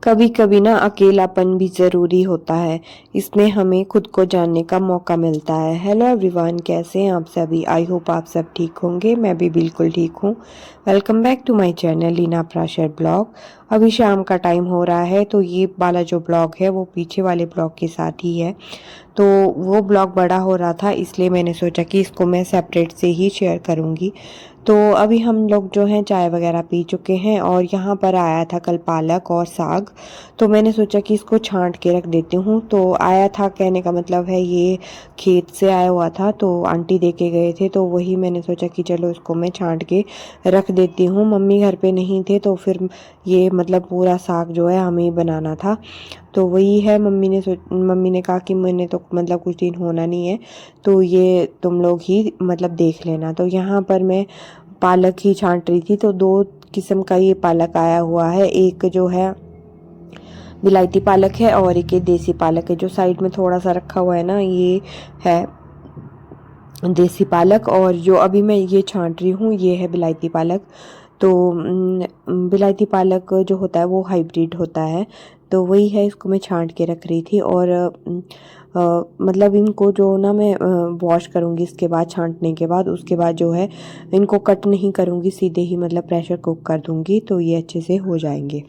कभी कभी ना अकेलापन भी ज़रूरी होता है। इसमें हमें खुद को जानने का मौका मिलता है। हेलो एवरीवन, कैसे हैं आप सभी? आई होप आप सब ठीक होंगे। मैं भी बिल्कुल ठीक हूँ। Welcome back to my channel Leena Prashar blog. अभी शाम का टाइम हो रहा है, तो ये वाला जो ब्लॉग है वो पीछे वाले ब्लॉग के साथ ही है। तो वो ब्लॉग बड़ा हो रहा था, इसलिए मैंने सोचा कि इसको मैं सेपरेट से ही शेयर करूँगी। तो अभी हम लोग जो हैं चाय वगैरह पी चुके हैं और यहाँ पर आया था कल पालक और साग। तो मैंने सोचा कि इसको छांट के रख देती हूँ। तो आया था कहने का मतलब है ये खेत से आया हुआ था, तो आंटी दे के गए थे, तो वही मैंने सोचा कि चलो इसको मैं छांट के रख देती हूँ। मम्मी घर पे नहीं थे, तो फिर ये मतलब पूरा साग जो है हमें ही बनाना था। तो वही है, मम्मी ने कहा कि मैंने तो मतलब कुछ दिन होना नहीं है, तो ये तुम लोग ही मतलब देख लेना। तो यहाँ पर मैं पालक ही छांट रही थी। तो दो किस्म का ये पालक आया हुआ है, एक जो है विलायती पालक है और एक ये देसी पालक है। जो साइड में थोड़ा सा रखा हुआ है ना, ये है देसी पालक, और जो अभी मैं ये छांट रही हूँ ये है विलायती पालक। तो विलायती पालक जो होता है वो हाइब्रिड होता है। तो वही है, इसको मैं छांट के रख रही थी। और मतलब इनको जो ना मैं वॉश करूँगी इसके बाद, छांटने के बाद, उसके बाद जो है इनको कट नहीं करूँगी, सीधे ही मतलब प्रेशर कुक कर दूँगी, तो ये अच्छे से हो जाएंगे।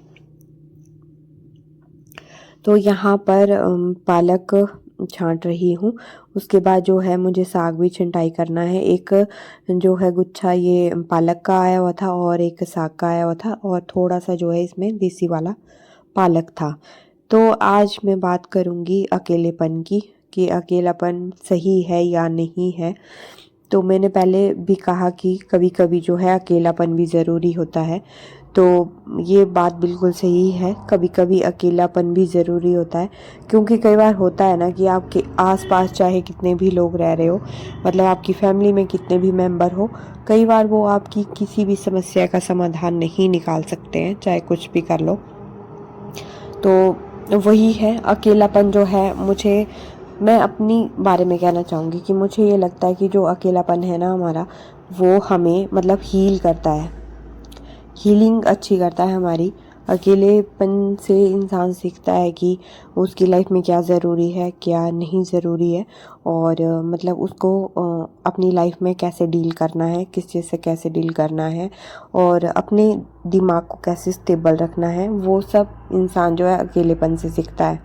तो यहाँ पर पालक छांट रही हूँ। उसके बाद जो है मुझे साग भी छंटाई करना है। एक जो है गुच्छा ये पालक का आया हुआ था और एक साग का आया हुआ था, और थोड़ा सा जो है इसमें देसी वाला पालक था। तो आज मैं बात करूँगी अकेलेपन की, कि अकेलापन सही है या नहीं है। तो मैंने पहले भी कहा कि कभी कभी जो है अकेलापन भी ज़रूरी होता है। तो ये बात बिल्कुल सही है, कभी कभी अकेलापन भी ज़रूरी होता है। क्योंकि कई बार होता है ना कि आपके आसपास चाहे कितने भी लोग रह रहे हो, मतलब आपकी फैमिली में कितने भी मेंबर हो, कई बार वो आपकी किसी भी समस्या का समाधान नहीं निकाल सकते हैं, चाहे कुछ भी कर लो। तो वही है अकेलापन जो है, मैं अपनी बारे में कहना चाहूँगी कि मुझे ये लगता है कि जो अकेलापन है ना हमारा, वो हमें मतलब हील करता है, हीलिंग अच्छी करता है हमारी। अकेलेपन से इंसान सीखता है कि उसकी लाइफ में क्या ज़रूरी है, क्या नहीं ज़रूरी है, और मतलब उसको अपनी लाइफ में कैसे डील करना है, किस चीज़ से कैसे डील करना है, और अपने दिमाग को कैसे स्टेबल रखना है, वो सब इंसान जो है अकेलेपन से सीखता है।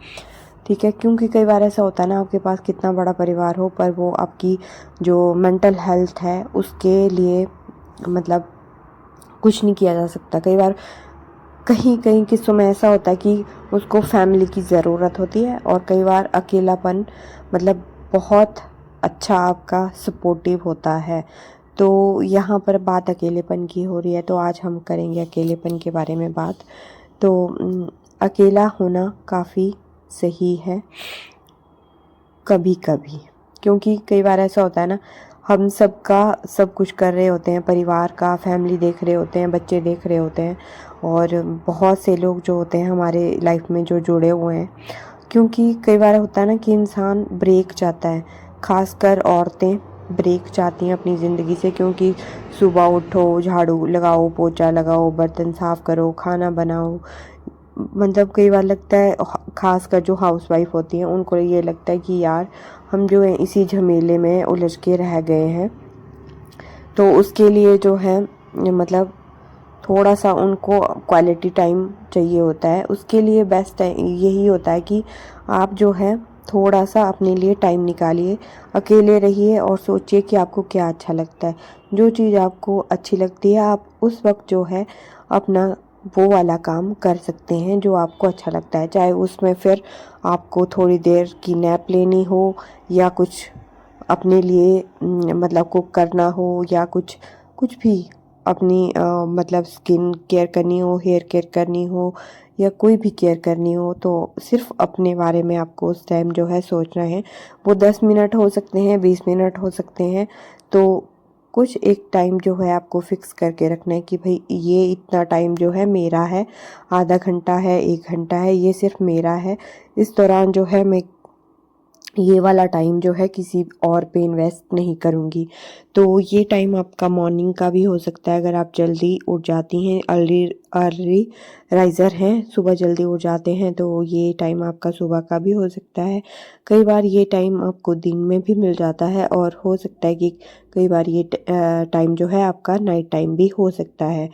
ठीक है, क्योंकि कई बार ऐसा होता है ना, आपके पास कितना बड़ा परिवार हो, पर वो आपकी जो मेंटल हेल्थ है उसके लिए मतलब कुछ नहीं किया जा सकता। कई बार कहीं कहीं किस्सों में ऐसा होता है कि उसको फैमिली की ज़रूरत होती है, और कई बार अकेलापन मतलब बहुत अच्छा आपका सपोर्टिव होता है। तो यहाँ पर बात अकेलेपन की हो रही है, तो आज हम करेंगे अकेलेपन के बारे में बात। तो अकेला होना काफ़ी सही है कभी कभी, क्योंकि कई बार ऐसा होता है ना, हम सबका सब कुछ कर रहे होते हैं, परिवार का, फैमिली देख रहे होते हैं, बच्चे देख रहे होते हैं, और बहुत से लोग जो होते हैं हमारे लाइफ में जो जुड़े हुए हैं। क्योंकि कई बार होता है ना कि इंसान ब्रेक चाहता है, खासकर औरतें ब्रेक चाहती हैं अपनी ज़िंदगी से। क्योंकि सुबह उठो, झाड़ू लगाओ, पोछा लगाओ, बर्तन साफ़ करो, खाना बनाओ, मतलब कई बार लगता है, खासकर जो हाउसवाइफ होती हैं उनको ये लगता है कि यार हम जो है इसी झमेले में उलझ के रह गए हैं। तो उसके लिए जो है मतलब थोड़ा सा उनको क्वालिटी टाइम चाहिए होता है। उसके लिए बेस्ट यही होता है कि आप जो है थोड़ा सा अपने लिए टाइम निकालिए, अकेले रहिए और सोचिए कि आपको क्या अच्छा लगता है। जो चीज़ आपको अच्छी लगती है, आप उस वक्त जो है अपना वो वाला काम कर सकते हैं जो आपको अच्छा लगता है। चाहे उसमें फिर आपको थोड़ी देर की नैप लेनी हो, या कुछ अपने लिए मतलब कुक करना हो, या कुछ कुछ भी अपनी मतलब स्किन केयर करनी हो, हेयर केयर करनी हो, या कोई भी केयर करनी हो, तो सिर्फ अपने बारे में आपको उस टाइम जो है सोचना है। वो 10 मिनट हो सकते हैं, 20 मिनट हो सकते हैं। तो कुछ एक टाइम जो है आपको फिक्स करके रखना है कि भाई ये इतना टाइम जो है मेरा है, आधा घंटा है, 1 घंटा है, ये सिर्फ मेरा है। इस दौरान जो है मैं ये वाला टाइम जो है किसी और पे इन्वेस्ट नहीं करूँगी। तो ये टाइम आपका मॉर्निंग का भी हो सकता है, अगर आप जल्दी उठ जाती हैं, अर्ली अर्ली राइज़र हैं, सुबह जल्दी उठ जाते हैं, तो ये टाइम आपका सुबह का भी हो सकता है। कई बार ये टाइम आपको दिन में भी मिल जाता है, और हो सकता है कि कई बार ये टाइम जो है आपका नाइट टाइम भी हो सकता है।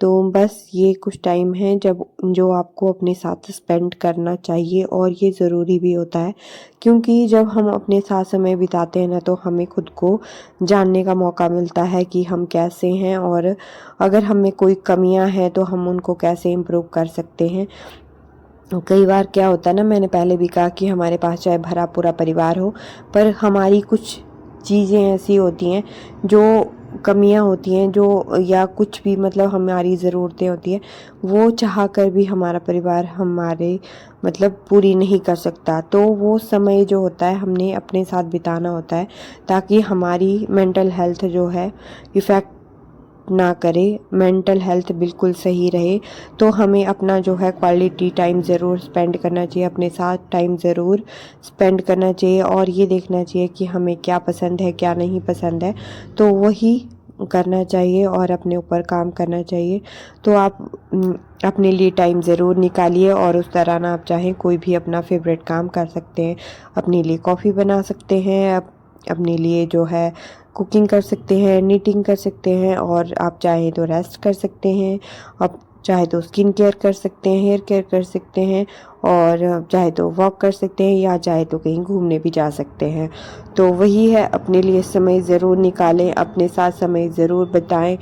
तो बस ये कुछ टाइम है जब जो आपको अपने साथ स्पेंड करना चाहिए, और ये ज़रूरी भी होता है, क्योंकि जब हम अपने साथ समय बिताते हैं ना, तो हमें खुद को जानने का मौका मिलता है कि हम कैसे हैं, और अगर हमें कोई कमियां हैं तो हम उनको कैसे इम्प्रूव कर सकते हैं। कई बार क्या होता है ना, मैंने पहले भी कहा कि हमारे पास चाहे भरा पूरा परिवार हो, पर हमारी कुछ चीज़ें ऐसी होती हैं जो कमियां होती हैं, जो या कुछ भी मतलब हमारी ज़रूरतें होती हैं, वो चाह कर भी हमारा परिवार हमारे मतलब पूरी नहीं कर सकता। तो वो समय जो होता है हमने अपने साथ बिताना होता है, ताकि हमारी मेंटल हेल्थ जो है इफ़ेक्ट ना करे, मेंटल हेल्थ बिल्कुल सही रहे। तो हमें अपना जो है क्वालिटी टाइम ज़रूर स्पेंड करना चाहिए, अपने साथ टाइम ज़रूर स्पेंड करना चाहिए, और ये देखना चाहिए कि हमें क्या पसंद है क्या नहीं पसंद है, तो वही करना चाहिए और अपने ऊपर काम करना चाहिए। तो आप अपने लिए टाइम ज़रूर निकालिए, और उस दौरान आप चाहें कोई भी अपना फेवरेट काम कर सकते हैं, अपने लिए कॉफ़ी बना सकते हैं, अपने लिए जो है कुकिंग कर सकते हैं, नीटिंग कर सकते हैं, और आप चाहें तो रेस्ट कर सकते हैं, आप चाहे तो स्किन केयर कर सकते हैं, हेयर केयर कर सकते हैं, और चाहे तो वॉक कर सकते हैं, या चाहे तो कहीं घूमने भी जा सकते हैं। तो वही है, अपने लिए समय ज़रूर निकालें, अपने साथ समय ज़रूर बिताएं,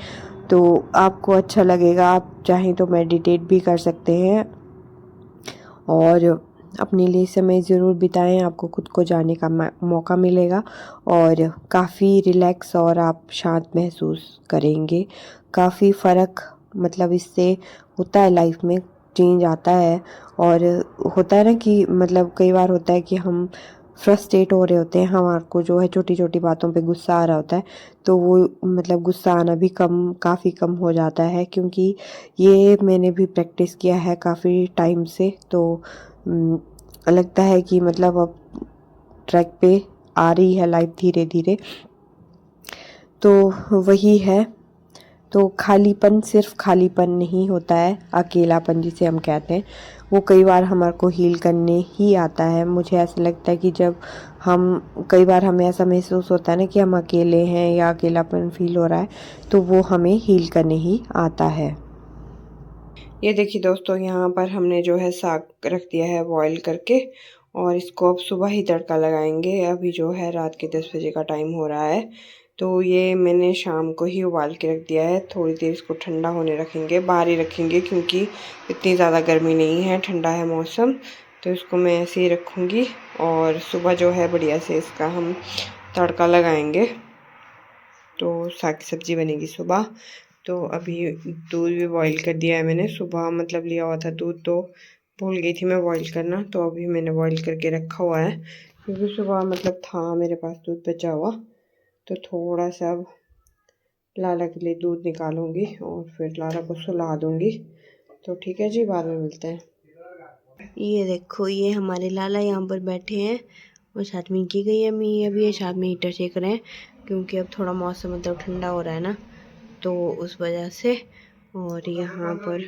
तो आपको अच्छा लगेगा। आप चाहें तो मेडिटेट भी कर सकते हैं, और अपने लिए समय ज़रूर बिताएं, आपको खुद को जानने का मौका मिलेगा, और काफ़ी रिलैक्स और आप शांत महसूस करेंगे। काफ़ी फ़र्क मतलब इससे होता है, लाइफ में चेंज आता है। और होता है ना कि मतलब कई बार होता है कि हम फ्रस्ट्रेट हो रहे होते हैं, हमारे को जो है छोटी छोटी बातों पे गुस्सा आ रहा होता है, तो वो मतलब गुस्सा आना भी काफ़ी कम हो जाता है, क्योंकि ये मैंने भी प्रैक्टिस किया है काफ़ी टाइम से। तो लगता है कि मतलब अब ट्रैक पे आ रही है लाइफ धीरे धीरे। तो वही है। तो खालीपन सिर्फ खालीपन नहीं होता है, अकेलापन जिसे हम कहते हैं, वो कई बार हमारे को हील करने ही आता है। मुझे ऐसा लगता है कि जब हम कई बार हमें ऐसा महसूस होता है ना कि हम अकेले हैं या अकेलापन फील हो रहा है, तो वो हमें हील करने ही आता है। ये देखिए दोस्तों, यहाँ पर हमने जो है साग रख दिया है बॉईल करके, और इसको अब सुबह ही तड़का लगाएंगे। अभी जो है रात के 10 बजे का टाइम हो रहा है, तो ये मैंने शाम को ही उबाल के रख दिया है। थोड़ी देर इसको ठंडा होने रखेंगे, बाहर ही रखेंगे, क्योंकि इतनी ज़्यादा गर्मी नहीं है, ठंडा है मौसम, तो इसको मैं ऐसे ही रखूँगी। और सुबह जो है बढ़िया से इसका हम तड़का लगाएंगे, तो साग की सब्ज़ी बनेगी सुबह। तो अभी दूध भी बॉईल कर दिया है मैंने, सुबह मतलब लिया हुआ था दूध, तो भूल गई थी मैं बॉईल करना, तो अभी मैंने बॉईल करके रखा हुआ है, क्योंकि सुबह मतलब था मेरे पास दूध बचा हुआ। तो थोड़ा सा अब लाला के लिए दूध निकालूंगी, और फिर लाला को सुला दूंगी। तो ठीक है जी, बाद में मिलते हैं। ये देखो, ये हमारे लाला यहाँ पर बैठे हैं, और साथ में की गई अम्मी अभी ये साथ में हीटर सेक रहे हैं, क्योंकि अब थोड़ा मौसम मतलब ठंडा हो रहा है ना, तो उस वजह से। और यहाँ पर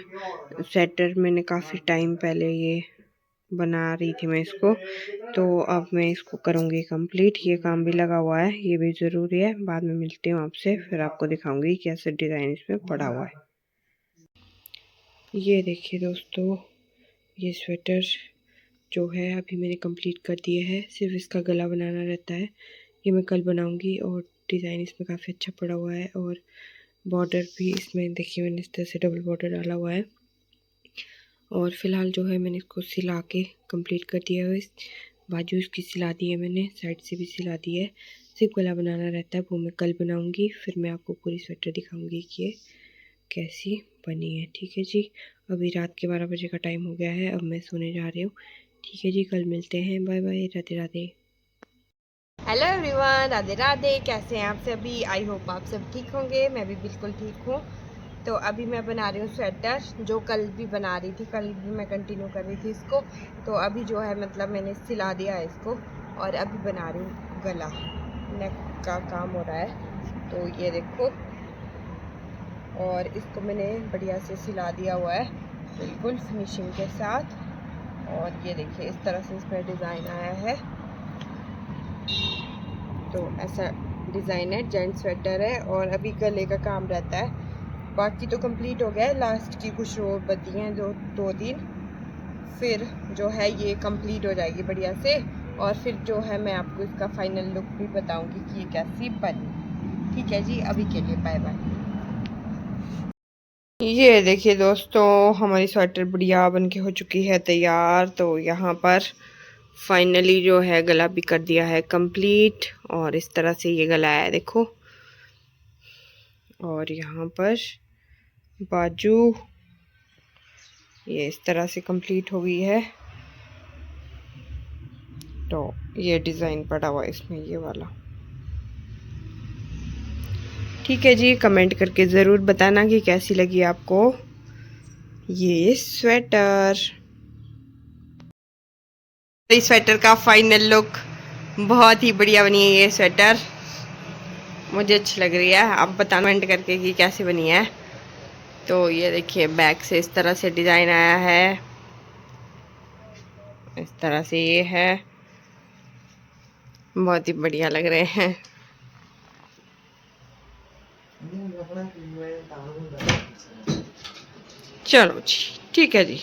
स्वेटर मैंने काफ़ी टाइम पहले ये बना रही थी मैं इसको, तो अब मैं इसको करूँगी कंप्लीट। ये काम भी लगा हुआ है, ये भी ज़रूरी है। बाद में मिलती हूँ आपसे, फिर आपको दिखाऊंगी कैसे डिज़ाइन इसमें पड़ा हुआ है। ये देखिए दोस्तों, ये स्वेटर जो है अभी मैंने कंप्लीट कर दिया है, सिर्फ इसका गला बनाना रहता है। ये मैं कल बनाऊंगी, और डिज़ाइन इसमें काफ़ी अच्छा पड़ा हुआ है, और बॉर्डर भी इसमें देखिए मैंने इस तरह से डबल बॉर्डर डाला हुआ है। और फ़िलहाल जो है मैंने इसको सिला के कंप्लीट कर दिया है। बाजू इसकी सिला दी है मैंने, साइड से भी सिला दी है, सिर्फ गला बनाना रहता है, वो मैं कल बनाऊंगी। फिर मैं आपको पूरी स्वेटर दिखाऊंगी कि ये कैसी बनी है। ठीक है जी, अभी रात के 12 बजे का टाइम हो गया है, अब मैं सोने जा रही हूँ। ठीक है जी, कल मिलते हैं, bye bye, Radhe Radhe. Hello everyone, Radhe Radhe. कैसे हैं आप सभी? आई होप आप सब ठीक होंगे, मैं भी बिल्कुल ठीक हूँ। तो अभी मैं बना रही हूँ स्वेटर, जो कल भी बना रही थी, कल भी मैं कंटिन्यू कर रही थी इसको। तो अभी जो है मतलब मैंने सिला दिया है इसको, और अभी बना रही हूँ गला, नेक का काम हो रहा है। तो ये देखो, और इसको मैंने बढ़िया से सिला दिया हुआ है बिल्कुल फिनिशिंग के साथ। और ये देखिए इस तरह से इसमें डिज़ाइन आया है। तो ऐसा डिज़ाइन है, जेंट स्वेटर है और अभी गले का काम रहता है। बाकी तो कंप्लीट हो गया है, लास्ट की कुछ रो बची हैं दो तीन, फिर जो है ये कंप्लीट हो जाएगी बढ़िया से। और फिर जो है मैं आपको इसका फाइनल लुक भी बताऊंगी कि ये कैसी बनी। ठीक है जी, अभी के लिए बाय बाय। ये देखिए दोस्तों, हमारी स्वेटर बढ़िया बन के हो चुकी है तैयार। तो यहाँ पर फाइनली जो है गला भी कर दिया है कंप्लीट, और इस तरह से ये गला है देखो। और यहाँ पर बाजू ये इस तरह से कंप्लीट हो गई है। तो ये डिज़ाइन पड़ा हुआ है इसमें, ये वाला। ठीक है जी, कमेंट करके ज़रूर बताना कि कैसी लगी आपको ये स्वेटर। इस स्वेटर का फाइनल लुक बहुत ही बढ़िया बनी है ये स्वेटर, मुझे अच्छी लग रही है। आप बताना कमेंट करके कि कैसी बनी है। तो ये देखिए बैक से इस तरह से डिज़ाइन आया है, इस तरह से ये है, बहुत ही बढ़िया लग रहे हैं। चलो जी, ठीक है जी।